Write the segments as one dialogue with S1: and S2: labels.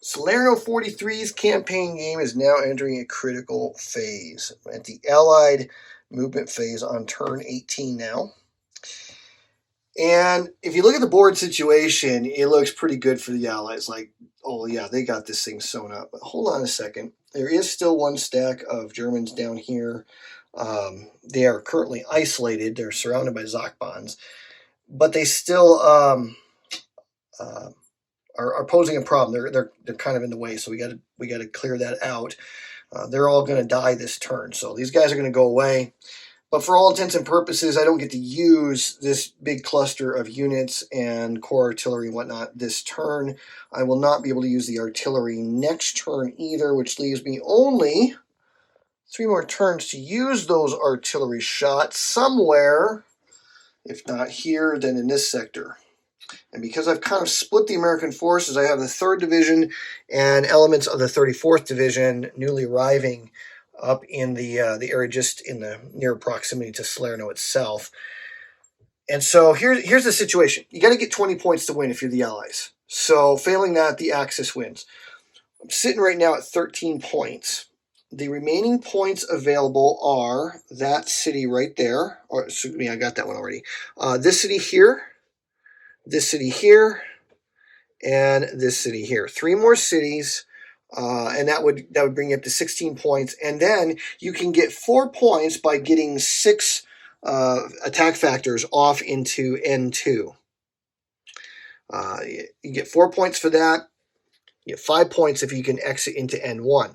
S1: Salerno 43's campaign game is now entering a critical phase. At the Allied movement phase on turn 18 now. And if you look at the board situation, it looks pretty good for the Allies. Like, oh yeah, they got this thing sewn up. But hold on a second. There is still one stack of Germans down here. They are currently isolated. They're surrounded by Zachbons. But they still are posing a problem. They're kind of in the way, so we got to clear that out. They're all going to die this turn, so these guys are going to go away. But for all intents and purposes, I don't get to use this big cluster of units and core artillery and whatnot this turn. I will not be able to use the artillery next turn either, which leaves me only 3 more turns to use those artillery shots somewhere, if not here, then in this sector. And because I've kind of split the American forces, I have the 3rd Division and elements of the 34th Division newly arriving up in the area just in the near proximity to Salerno itself. And so here's the situation. You got to get 20 points to win if you're the Allies. So failing that, the Axis wins. I'm sitting right now at 13 points. The remaining points available are that city right there. Or excuse me, I got that one already. This city here, this city here, and this city here. 3 more cities. And that would bring you up to 16 points. And then you can get 4 points by getting 6 attack factors off into N2. You get 4 points for that. You get 5 points if you can exit into N1.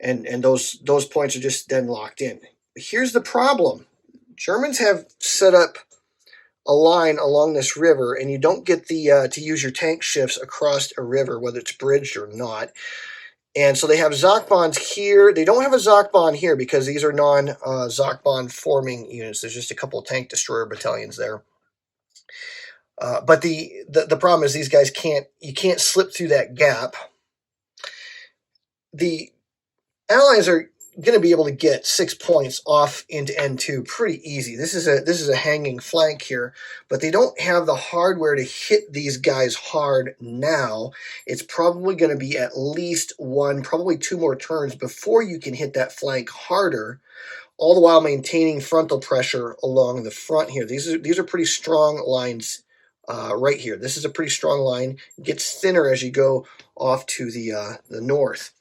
S1: And those points are just then locked in. Here's the problem. Germans have set up a line along this river, and you don't get the to use your tank shifts across a river, whether it's bridged or not. And so they have Zachbons here. They don't have a Zachbon here because these are non-Zachbon forming units. There's just a couple of tank destroyer battalions there. But the problem is these guys you can't slip through that gap. The Allies are going to be able to get 6 points off into N2 pretty easy. This is a hanging flank here, but they don't have the hardware to hit these guys hard now. It's probably going to be at least 1, probably 2 more turns before you can hit that flank harder, all the while maintaining frontal pressure along the front here. These are pretty strong lines right here. This is a pretty strong line. It gets thinner as you go off to the north.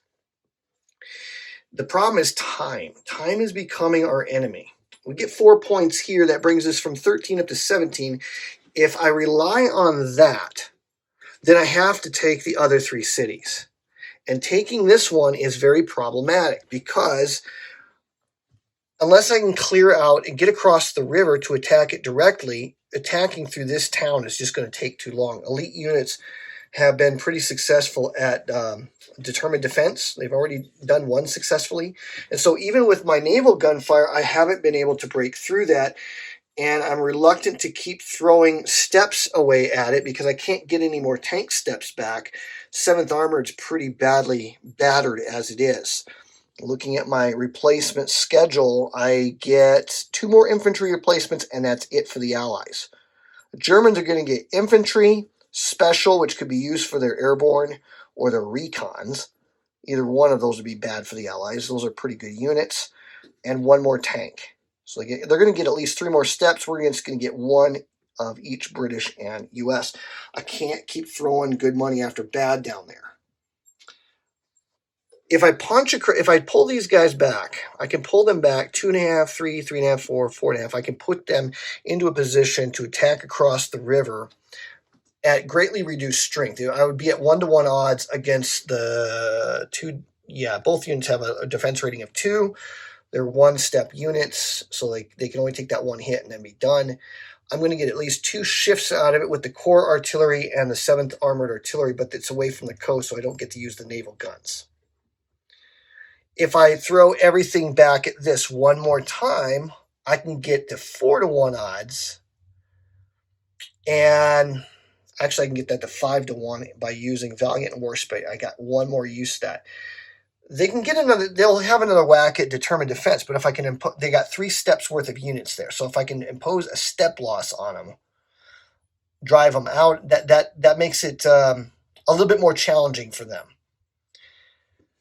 S1: The problem is time. Time is becoming our enemy. We get 4 points here. That brings us from 13 up to 17. If I rely on that, then I have to take the other 3 cities. And taking this one is very problematic because unless I can clear out and get across the river to attack it directly, attacking through this town is just going to take too long. Elite units have been pretty successful at determined defense. They've already done 1 successfully. And so even with my naval gunfire, I haven't been able to break through that. And I'm reluctant to keep throwing steps away at it because I can't get any more tank steps back. 7th Armored's pretty badly battered as it is. Looking at my replacement schedule, I get 2 more infantry replacements, and that's it for the Allies. The Germans are going to get infantry, special, which could be used for their airborne or their recons. Either one of those would be bad for the Allies. Those are pretty good units. And 1 more tank. So they're going to get at least 3 more steps. We're just going to get 1 of each British and U.S. I can't keep throwing good money after bad down there. If I pull these guys back, I can pull them back 2.5, 3, 3.5, 4, 4.5. I can put them into a position to attack across the river at greatly reduced strength. I would be at 1-to-1 odds against the 2. Yeah, both units have a defense rating of 2. They're 1-step units, so they can only take that 1 hit and then be done. I'm going to get at least 2 shifts out of it with the core artillery and the 7th Armored Artillery, but it's away from the coast, so I don't get to use the naval guns. If I throw everything back at this 1 more time, I can get to 4-to-1 odds. And actually, I can get that to 5-to-1 by using Valiant and Warspite. I got 1 more use stat. They can get they'll have another whack at determined defense, but if I can they got 3 steps worth of units there. So if I can impose a step loss on them, drive them out, that makes it a a little bit more challenging for them.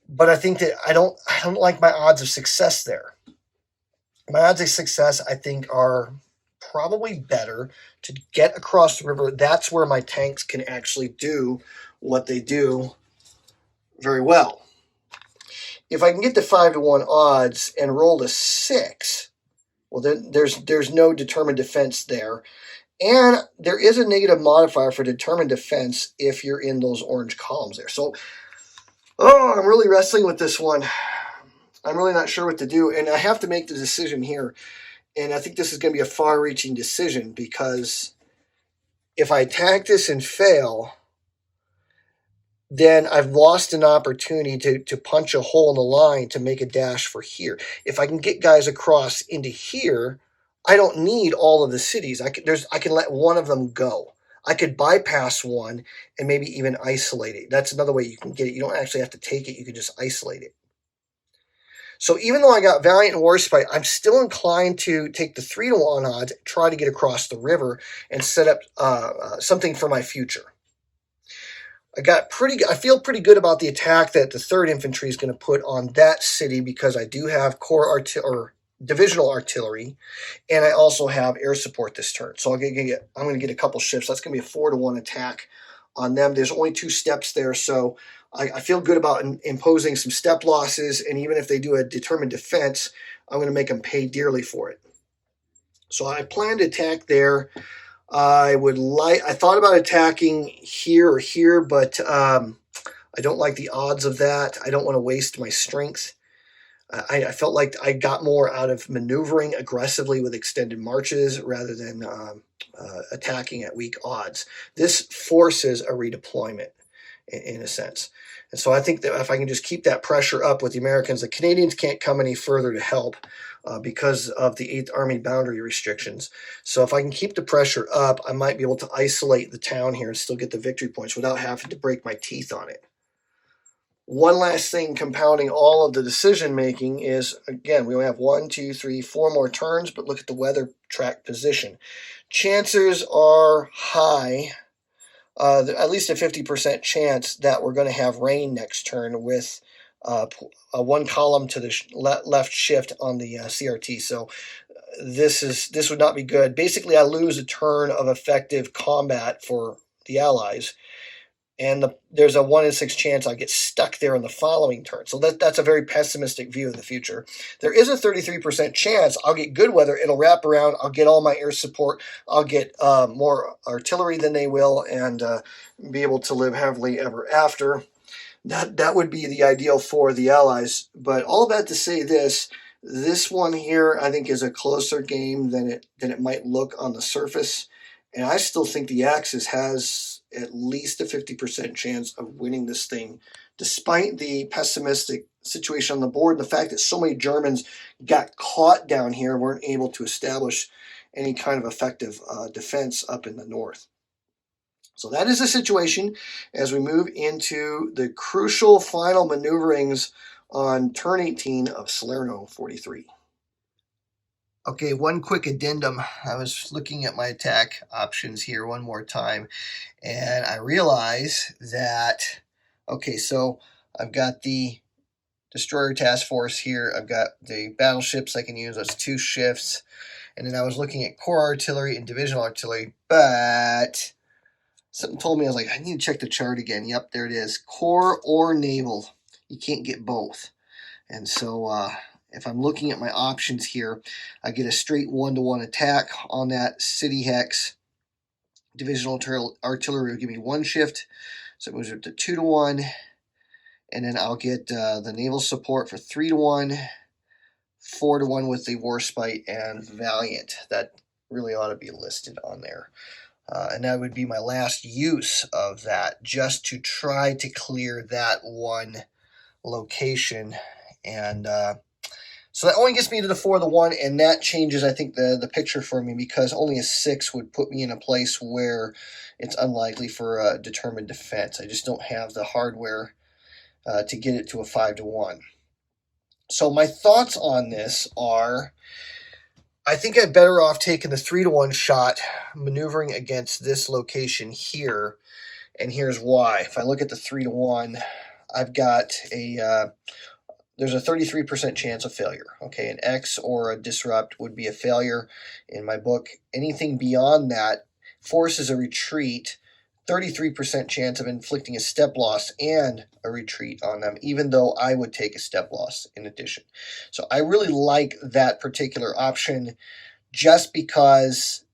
S1: But I think that I don't like my odds of success there. My odds of success, I think, are probably better to get across the river. That's where my tanks can actually do what they do very well. If I can get the 5-1 odds and roll a 6, well, then there's no determined defense there. And there is a negative modifier for determined defense if you're in those orange columns there. So, I'm really wrestling with this one. I'm really not sure what to do. And I have to make the decision here. And I think this is going to be a far-reaching decision, because if I attack this and fail, then I've lost an opportunity to punch a hole in the line to make a dash for here. If I can get guys across into here, I don't need all of the cities. I can let one of them go. I could bypass one and maybe even isolate it. That's another way you can get it. You don't actually have to take it. You can just isolate it. So even though I got Valiant and Warspite, I'm still inclined to take the 3-1 odds, try to get across the river, and set up something for my future. I feel pretty good about the attack that the 3rd Infantry is going to put on that city, because I do have divisional artillery, and I also have air support this turn. So I'm going to get a couple shifts. That's going to be a 4-1 attack on them. There's only 2 steps there, so I feel good about imposing some step losses, and even if they do a determined defense, I'm going to make them pay dearly for it. So I plan to attack there. I thought about attacking here or here, but I don't like the odds of that. I don't want to waste my strength. I felt like I got more out of maneuvering aggressively with extended marches rather than attacking at weak odds. This forces a redeployment in a sense. And so I think that if I can just keep that pressure up with the Americans, the Canadians can't come any further to help because of the 8th Army boundary restrictions. So if I can keep the pressure up, I might be able to isolate the town here and still get the victory points without having to break my teeth on it. One last thing compounding all of the decision making is, again, we only have 1, 2, 3, 4 more turns, but look at the weather track position. Chances are high, at least a 50% chance that we're going to have rain next turn with a 1 column to the left shift on the CRT. So this would not be good. Basically, I lose a turn of effective combat for the Allies, and there's a 1 in 6 chance I'll get stuck there in the following turn. So that's a very pessimistic view of the future. There is a 33% chance I'll get good weather. It'll wrap around. I'll get all my air support. I'll get more artillery than they will, and be able to live happily ever after. That would be the ideal for the Allies. But all of that to say this one here, I think, is a closer game than it might look on the surface. And I still think the Axis has at least a 50% chance of winning this thing, despite the pessimistic situation on the board and the fact that so many Germans got caught down here and weren't able to establish any kind of effective defense up in the north. So that is the situation as we move into the crucial final maneuverings on turn 18 of Salerno 43. Okay, one quick addendum. I was looking at my attack options here one more time, and I realize that, okay, so I've got the destroyer task force here. I've got the battleships I can use. That's 2 shifts. And then I was looking at corps artillery and divisional artillery, but something told me, I was like, I need to check the chart again. Yep, there it is. Corps or naval. You can't get both. And so if I'm looking at my options here, I get a straight 1-to-1 attack on that city hex. Divisional artillery will give me 1 shift, so it moves up to 2-to-1. And then I'll get the naval support for 3-to-1, 4-to-1 with the Warspite and Valiant. That really ought to be listed on there. And that would be my last use of that, just to try to clear that one location. And so that only gets me to the 4-to-1, and that changes, I think, the picture for me, because only a 6 would put me in a place where it's unlikely for a determined defense. I just don't have the hardware to get it to a 5-to-1. So my thoughts on this are, I think I'd better off taking the 3-to-1 shot, maneuvering against this location here, And here's why. If I look at the 3-to-1, I've got there's a 33% chance of failure. Okay, an X or a disrupt would be a failure in my book. Anything beyond that forces a retreat, 33% chance of inflicting a step loss and a retreat on them, even though I would take a step loss in addition. So I really like that particular option just because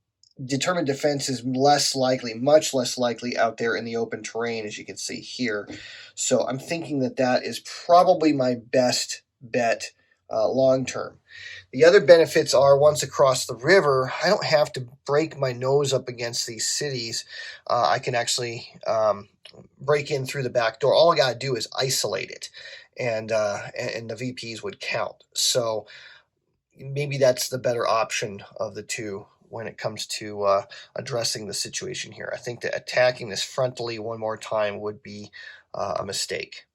S1: determined defense is less likely, much less likely out there in the open terrain, as you can see here. So I'm thinking that that is probably my best bet long term. The other benefits are once across the river, I don't have to break my nose up against these cities. I can actually break in through the back door. All I got to do is isolate it, and the VPs would count. So maybe that's the better option of the two when it comes to addressing the situation here. I think that attacking this frontally one more time would be a mistake.